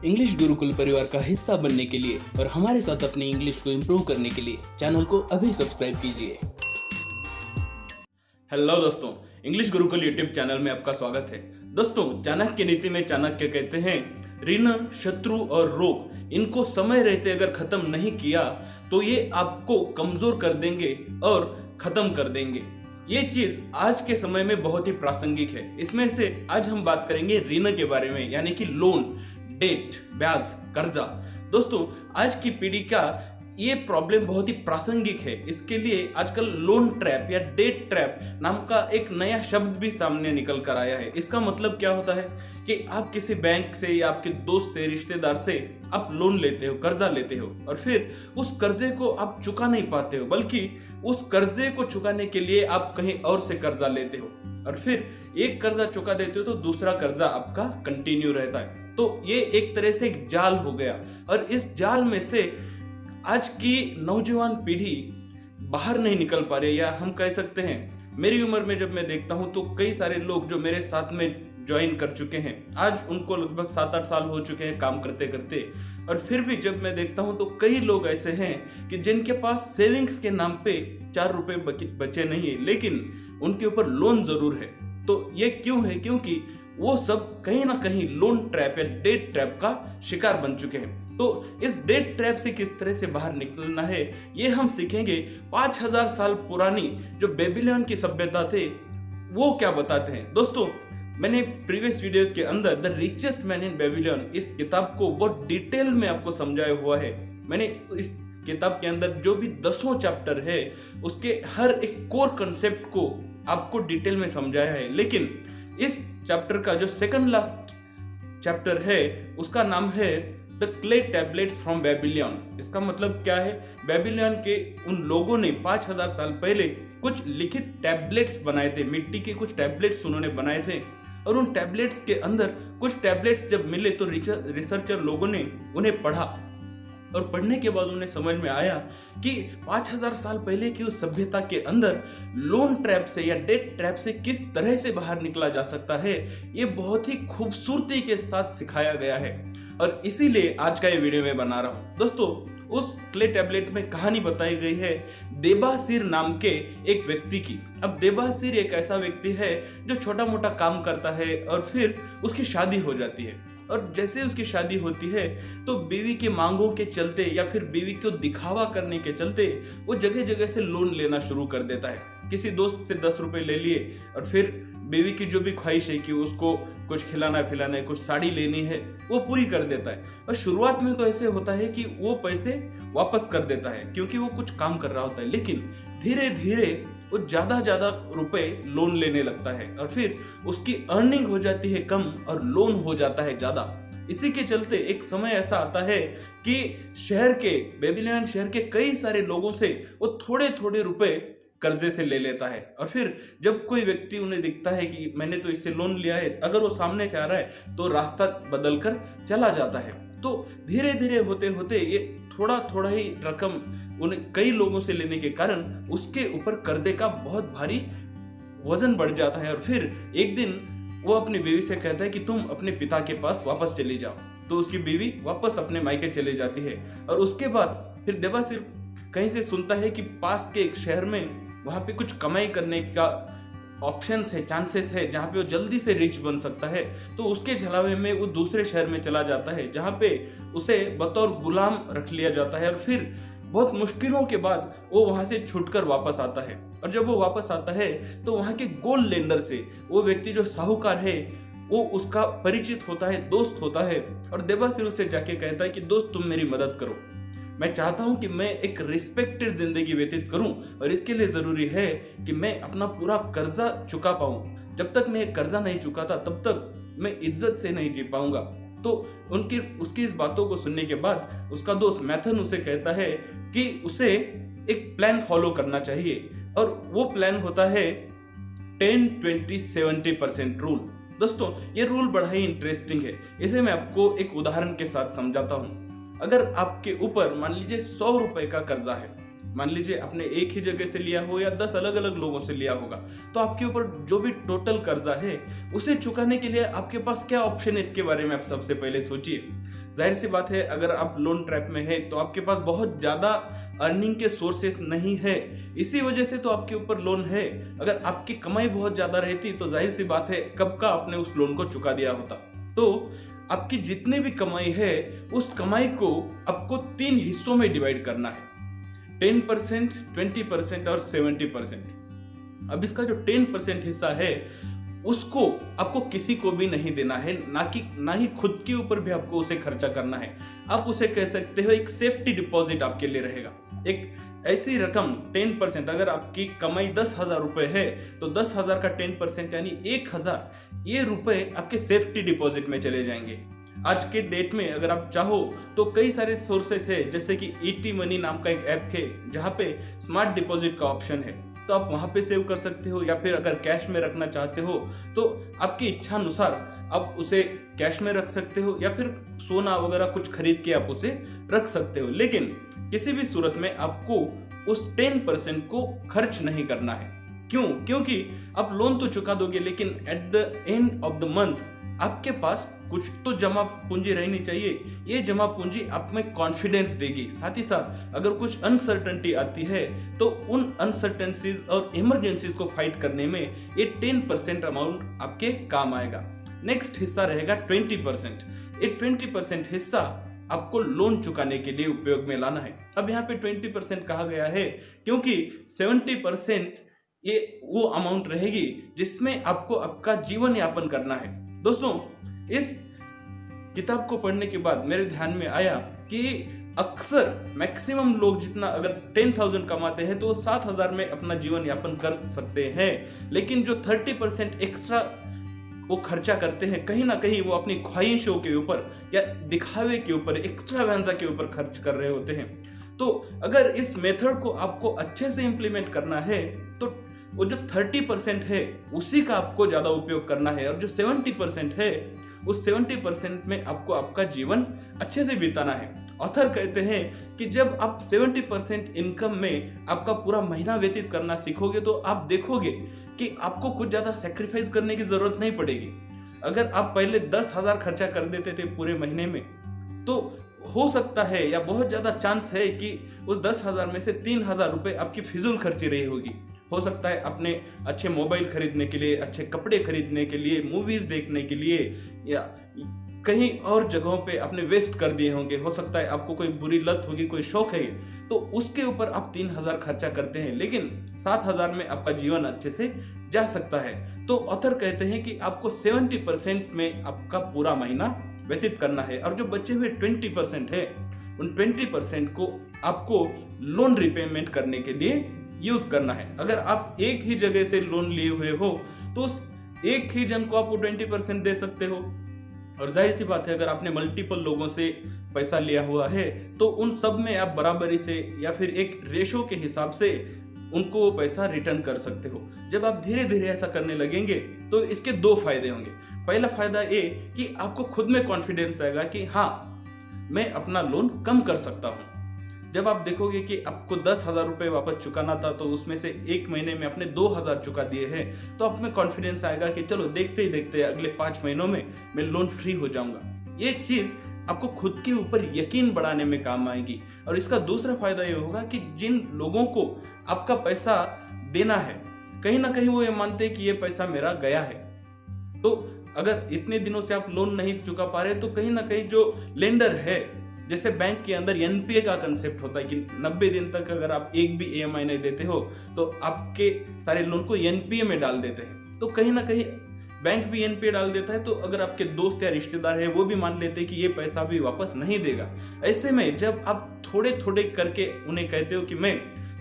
English Gurukul परिवार का हिस्सा बनने के लिए और हमारे साथ अपनी इंग्लिश को इम्प्रूव करने के लिए चैनल को अभी सब्सक्राइब कीजिए। हेलो दोस्तों, इंग्लिश गुरुकुल यूट्यूब चैनल में आपका स्वागत है। दोस्तों, चाणक्य नीति में चाणक्य कहते हैं, ऋण, शत्रु और रोग इनको समय रहते अगर खत्म नहीं किया तो ये आपको कमजोर कर देंगे और खत्म कर देंगे। ये चीज आज के समय में बहुत ही प्रासंगिक है। इसमें से आज हम बात करेंगे ऋण के बारे में, यानी कि लोन, डेट, ब्याज, कर्जा। दोस्तों, आज की पीढ़ी का ये प्रॉब्लम बहुत ही प्रासंगिक है। इसके लिए आजकल लोन ट्रैप या डेट ट्रैप नाम का एक नया शब्द भी सामने निकल कर आया है। इसका मतलब क्या होता है कि आप किसी बैंक से या आपके दोस्त से, रिश्तेदार से आप लोन लेते हो, कर्जा लेते हो और फिर उस कर्जे को आप चुका नहीं पाते हो, बल्कि उस कर्जे को चुकाने के लिए आप कहीं और से कर्जा लेते हो और फिर एक कर्जा चुका देते हो तो दूसरा कर्जा आपका कंटिन्यू रहता है। तो ये एक तरह से एक जाल हो गया और इस जाल में से आज की नौजवान पीढ़ी बाहर नहीं निकल पा रही, या हम कह सकते हैं मेरी उम्र में जब मैं देखता हूं तो कई सारे लोग जो मेरे साथ में ज्वाइन कर चुके हैं, आज उनको लगभग 7-8 साल हो चुके हैं काम करते करते, और फिर भी जब मैं देखता हूं तो कई लोग ऐसे हैं कि जिनके पास सेविंग्स के नाम पे 4 रुपए बचे नहीं है, लेकिन उनके ऊपर लोन जरूर है। तो ये क्यों है? क्योंकि वो सब कहीं ना कहीं लोन ट्रैप या डेट ट्रैप का शिकार बन चुके हैं। तो इस डेट ट्रैप से किस तरह से बाहर निकलना है, ये हम सीखेंगे। 5000 साल पुरानी जो बेबीलोन की सभ्यता थे वो क्या बताते हैं। दोस्तों, मैंने प्रीवियस वीडियोस के अंदर the richest man in Babylon इस किताब को बहुत डिटेल में आपको समझाया हुआ है। मैंने इस किताब के अंदर जो भी 10 चैप्टर है उसके हर एक कोर कंसेप्ट को आपको डिटेल में समझाया है। लेकिन इस चैप्टर का जो सेकंड लास्ट चैप्टर है उसका नाम है the clay tablets from Babylon. इसका मतलब क्या है? बेबीलोन के उन लोगों ने 5000 साल पहले कुछ लिखित टैबलेट्स बनाए थे, मिट्टी के कुछ टैबलेट्स उन्होंने बनाए थे, और उन टैबलेट्स के अंदर कुछ टैबलेट्स जब मिले तो रिसर्चर लोगों ने उन्हें पढ़ा और पढ़ने के बाद उन्हें समझ में आया कि 5000 साल पहले की उस सभ्यता के अंदर लोन ट्रैप से या डेट ट्रैप से किस तरह से बाहर निकला जा सकता है, ये बहुत ही खूबसूरती के साथ सिखाया गया है। और इसीलिए आज का ये वीडियो मैं बना रहा हूं। दोस्तों, उस क्ले टैबलेट में कहानी बताई गई है देबासीर नाम के एक व्यक्ति की। अब देबासीर एक ऐसा व्यक्ति है जो छोटा मोटा काम करता है और फिर उसकी शादी हो जाती है, और जैसे उसकी शादी होती है तो बीवी के मांगों के चलते या फिर बीवी को दिखावा करने के चलते वो जगह जगह से लोन लेना शुरू कर देता है। किसी दोस्त से 10 रुपए ले लिए और फिर बीवी की जो भी ख्वाहिश है कि उसको कुछ खिलाना पिलाना है, कुछ साड़ी लेनी है, वो पूरी कर देता है। और शुरुआत में तो ऐसे होता है कि वो पैसे वापस कर देता है क्योंकि वो कुछ काम कर रहा होता है, लेकिन धीरे धीरे वो ज्यादा रुपए लोन लेने लगता है और फिर उसकी अर्निंग हो जाती है कम और लोन हो जाता है ज्यादा। इसी के चलते एक समय ऐसा आता है कि शहर के, बेबीलोन शहर के कई सारे लोगों से वो थोड़े थोड़े रुपए कर्जे से ले लेता है, और फिर जब कोई व्यक्ति उन्हें दिखता है कि मैंने तो इससे लोन लिया है, अगर वो सामने से आ रहा है तो रास्ता बदल कर चला जाता है। तो धीरे धीरे होते होते ये थोड़ा थोड़ा ही रकम उन्हें कई लोगों से लेने के कारण उसके ऊपर कर्जे का बहुत भारी वजन बढ़ जाता है। और फिर एक दिन वो अपनी बीवी से कहता है कि तुम अपने पिता के पास वापस चली जाओ। तो उसकी बीवी वापस अपने मायके चले जाती है, और उसके बाद फिर देबासीर कहीं से सुनता है कि पास के एक शहर में वहां पे कुछ कमाई करने का ऑप्शंस है, चांसेस है, जहाँ पे वो जल्दी से रिच बन सकता है। तो उसके झलावे में वो दूसरे शहर में चला जाता है जहाँ पे उसे बतौर गुलाम रख लिया जाता है, और फिर बहुत मुश्किलों के बाद वो वहां से छूटकर वापस आता है। और जब वो वापस आता है तो वहां के गोल्ड लेंडर से वो व्यक्ति जो साहूकार है वो उसका परिचित होता है, दोस्त होता है, और देबासीर उसे जाके कहता है कि दोस्त, तुम मेरी मदद करो। मैं चाहता हूं कि मैं एक रिस्पेक्टेड जिंदगी व्यतीत करूं, और इसके लिए जरूरी है कि मैं अपना पूरा कर्जा चुका पाऊं। जब तक मैं कर्जा नहीं चुकाता तब तक मैं इज्जत से नहीं जी पाऊंगा। तो उसकी इस बातों को सुनने के बाद उसका दोस्त मैथन उसे कहता है कि उसे एक प्लान फॉलो करना चाहिए, और वो प्लान होता है 10-20-70% रूल। दोस्तों, ये रूल बड़ा ही इंटरेस्टिंग है। इसे मैं आपको एक उदाहरण के साथ समझाता हूं। अगर आपके ऊपर मान लीजिए 100 रुपए का कर्जा है, मान लीजिए आपने एक ही जगह से लिया हो या 10 अलग अलग लोगों से लिया होगा, तो आपके ऊपर जो भी टोटल कर्जा है उसे चुकाने के लिए आपके पास क्या ऑप्शन है, इसके बारे में आप सबसे पहले सोचिए। जाहिर सी बात है, अगर आप लोन ट्रैप में है तो आपके पास बहुत ज्यादा अर्निंग के सोर्सेस नहीं है, इसी वजह से तो आपके ऊपर लोन है। अगर आपकी कमाई बहुत ज्यादा रहती तो जाहिर सी बात है कब का आपने उस लोन को चुका दिया होता। तो आपकी जितनी भी कमाई है उस कमाई को आपको 3 हिस्सों में डिवाइड करना है, 10%, 20% और 70%। अब इसका जो 10% हिस्सा है उसको आपको किसी को भी नहीं देना है, ना ही खुद के ऊपर भी आपको उसे खर्चा करना है। आप उसे कह सकते हो एक सेफ्टी डिपॉजिट आपके लिए रहेगा। एक ऐसी रकम 10%, अगर आपकी कमाई 10,000 रुपए है तो 10,000 का 10% यानी 1,000 ये रुपए आपके सेफ्टी डिपॉजिट में चले जाएंगे। आज के डेट में अगर आप चाहो तो कई सारे सोर्सेस है, जैसे कि ईटी मनी नाम का एक ऐप है जहां पे स्मार्ट डिपॉजिट का ऑप्शन है, तो आप वहां पे सेव कर सकते हो, या फिर अगर कैश में रखना चाहते हो तो आपकी इच्छा अनुसार आप उसे कैश में रख सकते हो, या फिर सोना वगैरह कुछ खरीद के आप उसे रख सकते हो। लेकिन किसी भी सूरत में आपको उस 10% को खर्च नहीं करना है। क्यों? क्योंकि आप लोन तो चुका दोगे, लेकिन at the end of the month आपके पास कुछ तो जमा पूंजी रहनी चाहिए। ये जमा पूंजी आप में कॉन्फिडेंस देगी। साथ ही साथ अगर कुछ अनसर्टेनिटी आती है तो उन अनसर्टेनिटीज और इमरजेंसीज को फाइट करने में ये 10% अमाउंट आपके काम आएगा। नेक्स्ट हिस्सा रहेगा 20%। ये 20% हिस्सा आपको लोन चुकाने के लिए उपयोग में लाना है। अब यहाँ पे 20% कहा गया है क्योंकि 70% ये वो अमाउंट रहेगी जिसमें आपको आपका जीवन यापन करना है। दोस्तों, इस किताब को पढ़ने के बाद मेरे ध्यान में आया कि अक्सर मैक्सिमम लोग जितना अगर 10,000 कमाते हैं तो वो 7,000 में अपना जीवन यापन कर सकते हैं, लेकिन जो 30% एक्स्ट्रा वो खर्चा करते हैं, कहीं ना कहीं वो अपनी ख्वाहिशों के ऊपर या दिखावे के ऊपर, एक्स्ट्रावेंजा के ऊपर खर्च कर रहे होते हैं। तो अगर इस मेथड को आपको अच्छे से इंप्लीमेंट करना है तो वो जो 30% है उसी का आपको ज्यादा उपयोग करना है, और जो 70% है उस 70% में आपको आपका जीवन अच्छे से बिताना है। ऑथर कहते हैं कि जब आप 70% इनकम में आपका पूरा महीना व्यतीत करना सीखोगे तो आप देखोगे कि आपको कुछ ज्यादा सेक्रीफाइस करने की जरूरत नहीं पड़ेगी। अगर आप पहले 10,000 खर्चा कर देते थे पूरे महीने में, तो हो सकता है या बहुत ज्यादा चांस है कि उस 10,000 में से 3,000 रुपए आपकी फिजूल खर्ची रही होगी। हो सकता है अपने अच्छे मोबाइल खरीदने के लिए, अच्छे कपड़े खरीदने के लिए, मूवीज देखने के लिए, या कहीं और जगहों पे आपने वेस्ट कर दिए होंगे। हो सकता है आपको कोई बुरी लत होगी, कोई शौक है तो उसके ऊपर आप 3,000 खर्चा करते हैं, लेकिन 7,000 में आपका जीवन अच्छे से जा सकता है। तो ऑथर कहते हैं कि आपको 70% में आपका पूरा महीना व्यतीत करना है, और जो बचे हुए 20% है उन 20% को आपको लोन रिपेमेंट करने के लिए यूज करना है। अगर आप एक ही जगह से लोन लिए हुए हो तो उस एक ही जन को आप 20% दे सकते हो, और जाहिर सी बात है अगर आपने मल्टीपल लोगों से पैसा लिया हुआ है तो उन सब में आप बराबरी से या फिर एक रेशो के हिसाब से उनको वो पैसा रिटर्न कर सकते हो। जब आप धीरे धीरे ऐसा करने लगेंगे तो इसके 2 फायदे होंगे। पहला फायदा ये कि आपको खुद में कॉन्फिडेंस आएगा कि हाँ, मैं अपना लोन कम कर सकता हूँ। जब आप देखोगे कि आपको 10,000 रुपए वापस चुकाना था तो उसमें से एक महीने में आपने 2,000 चुका दिए हैं, तो आप में कॉन्फिडेंस आएगा कि चलो देखते ही देखते अगले 5 महीनों में मैं लोन फ्री हो जाऊंगा। ये चीज आपको खुद के ऊपर यकीन बढ़ाने में काम आएगी। और इसका दूसरा फायदा ये होगा कि जिन लोगों को आपका पैसा देना है, कहीं ना कहीं वो ये मानते हैं कि ये पैसा मेरा गया है। तो अगर इतने दिनों से आप लोन नहीं चुका पा रहे तो कहीं ना कहीं जो लेंडर है, जैसे बैंक के अंदर एनपीए का कंसेप्ट होता है कि 90 दिन तक अगर आप एक भी ईएमआई नहीं देते हो तो आपके सारे लोन को एनपीए में डाल देते हैं। तो कहीं ना कहीं बैंक भी एनपीए डाल देता है, तो अगर आपके दोस्त या रिश्तेदार है वो भी मान लेते हैं कि ये पैसा भी वापस नहीं देगा। ऐसे में जब आप थोड़े थोड़े करके उन्हें कहते हो कि मैं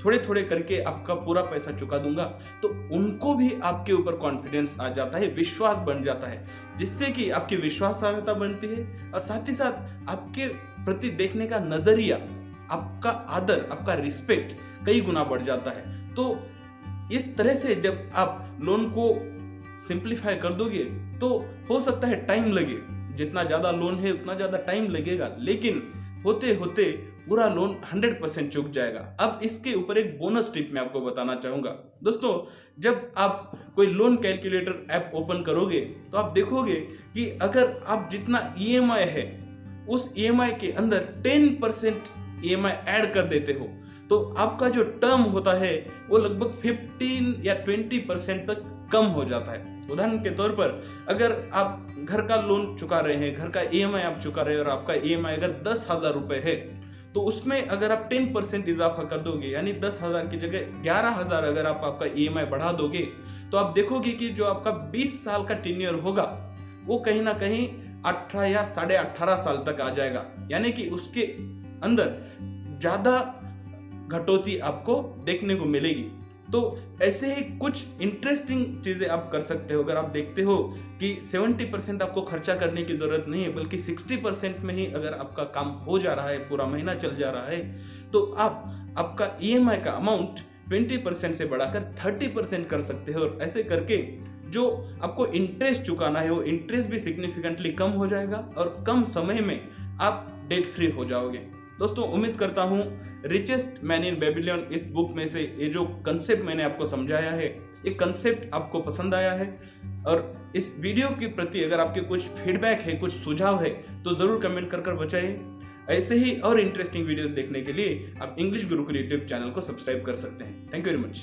थोड़े थोड़े करके आपका पूरा पैसा चुका दूंगा, तो उनको भी आपके ऊपर कॉन्फिडेंस आ जाता है, विश्वास बन जाता है, जिससे कि आपकी विश्वासार्हता बनती है और साथ ही साथ आपके प्रति देखने का नजरिया, आपका आदर, आपका रिस्पेक्ट कई गुना बढ़ जाता है। तो इस तरह से जब आप लोन को सिंप्लीफाई कर दोगे तो हो सकता है टाइम लगे, जितना ज्यादा लोन है उतना ज्यादा टाइम लगेगा, लेकिन होते होते पूरा लोन 100% चुक जाएगा। अब इसके ऊपर एक बोनस टिप मैं आपको बताना चाहूंगा। दोस्तों, जब आप कोई लोन कैलकुलेटर ऐप ओपन करोगे तो आप देखोगे कि अगर आप जितना ईएमआई है उस ईएमआई के अंदर 10% ईएमआई ऐड कर देते हो तो आपका जो टर्म होता है वो लगभग 15 या 20% तक कम हो जाता है। उदाहरण के तौर पर अगर आप घर का लोन चुका रहे हैं, घर का ईएमआई आप चुका रहे हैं और आपका ईएमआई अगर 10,000 रुपए है तो उसमें अगर आप 10% इजाफा कर दोगे यानी 10,000 की जगह 11,000 अगर आप आपका ईएमआई बढ़ा दोगे तो आप देखोगे कि जो आपका 20 साल का टेन्योर होगा वो कहीं ना कहीं 18 या 18.5 साल तक आ जाएगा, यानी कि उसके अंदर ज्यादा घटौती आपको देखने को मिलेगी। तो ऐसे ही कुछ इंटरेस्टिंग चीजें आप कर सकते हो। अगर आप देखते हो कि 70% आपको खर्चा करने की जरूरत नहीं है बल्कि 60% में ही अगर आपका काम हो जा रहा है, पूरा महीना चल जा रहा है, तो आप आपका ईएमआई का अमाउंट 20% से बढ़ाकर 30% कर सकते हो और ऐसे करके जो आपको इंटरेस्ट चुकाना है वो इंटरेस्ट भी सिग्निफिकेंटली कम हो जाएगा और कम समय में आप डेट फ्री हो जाओगे। दोस्तों उम्मीद करता हूं रिचेस्ट मैन इन बेबीलोन इस बुक में से ये जो कंसेप्ट मैंने आपको समझाया है ये कंसेप्ट आपको पसंद आया है। और इस वीडियो के प्रति अगर आपके कुछ फीडबैक है, कुछ सुझाव है तो जरूर कमेंट कर बताइए। ऐसे ही और इंटरेस्टिंग वीडियोस देखने के लिए आप इंग्लिश गुरुकुल यूट्यूब चैनल को सब्सक्राइब कर सकते हैं। Thank you very much.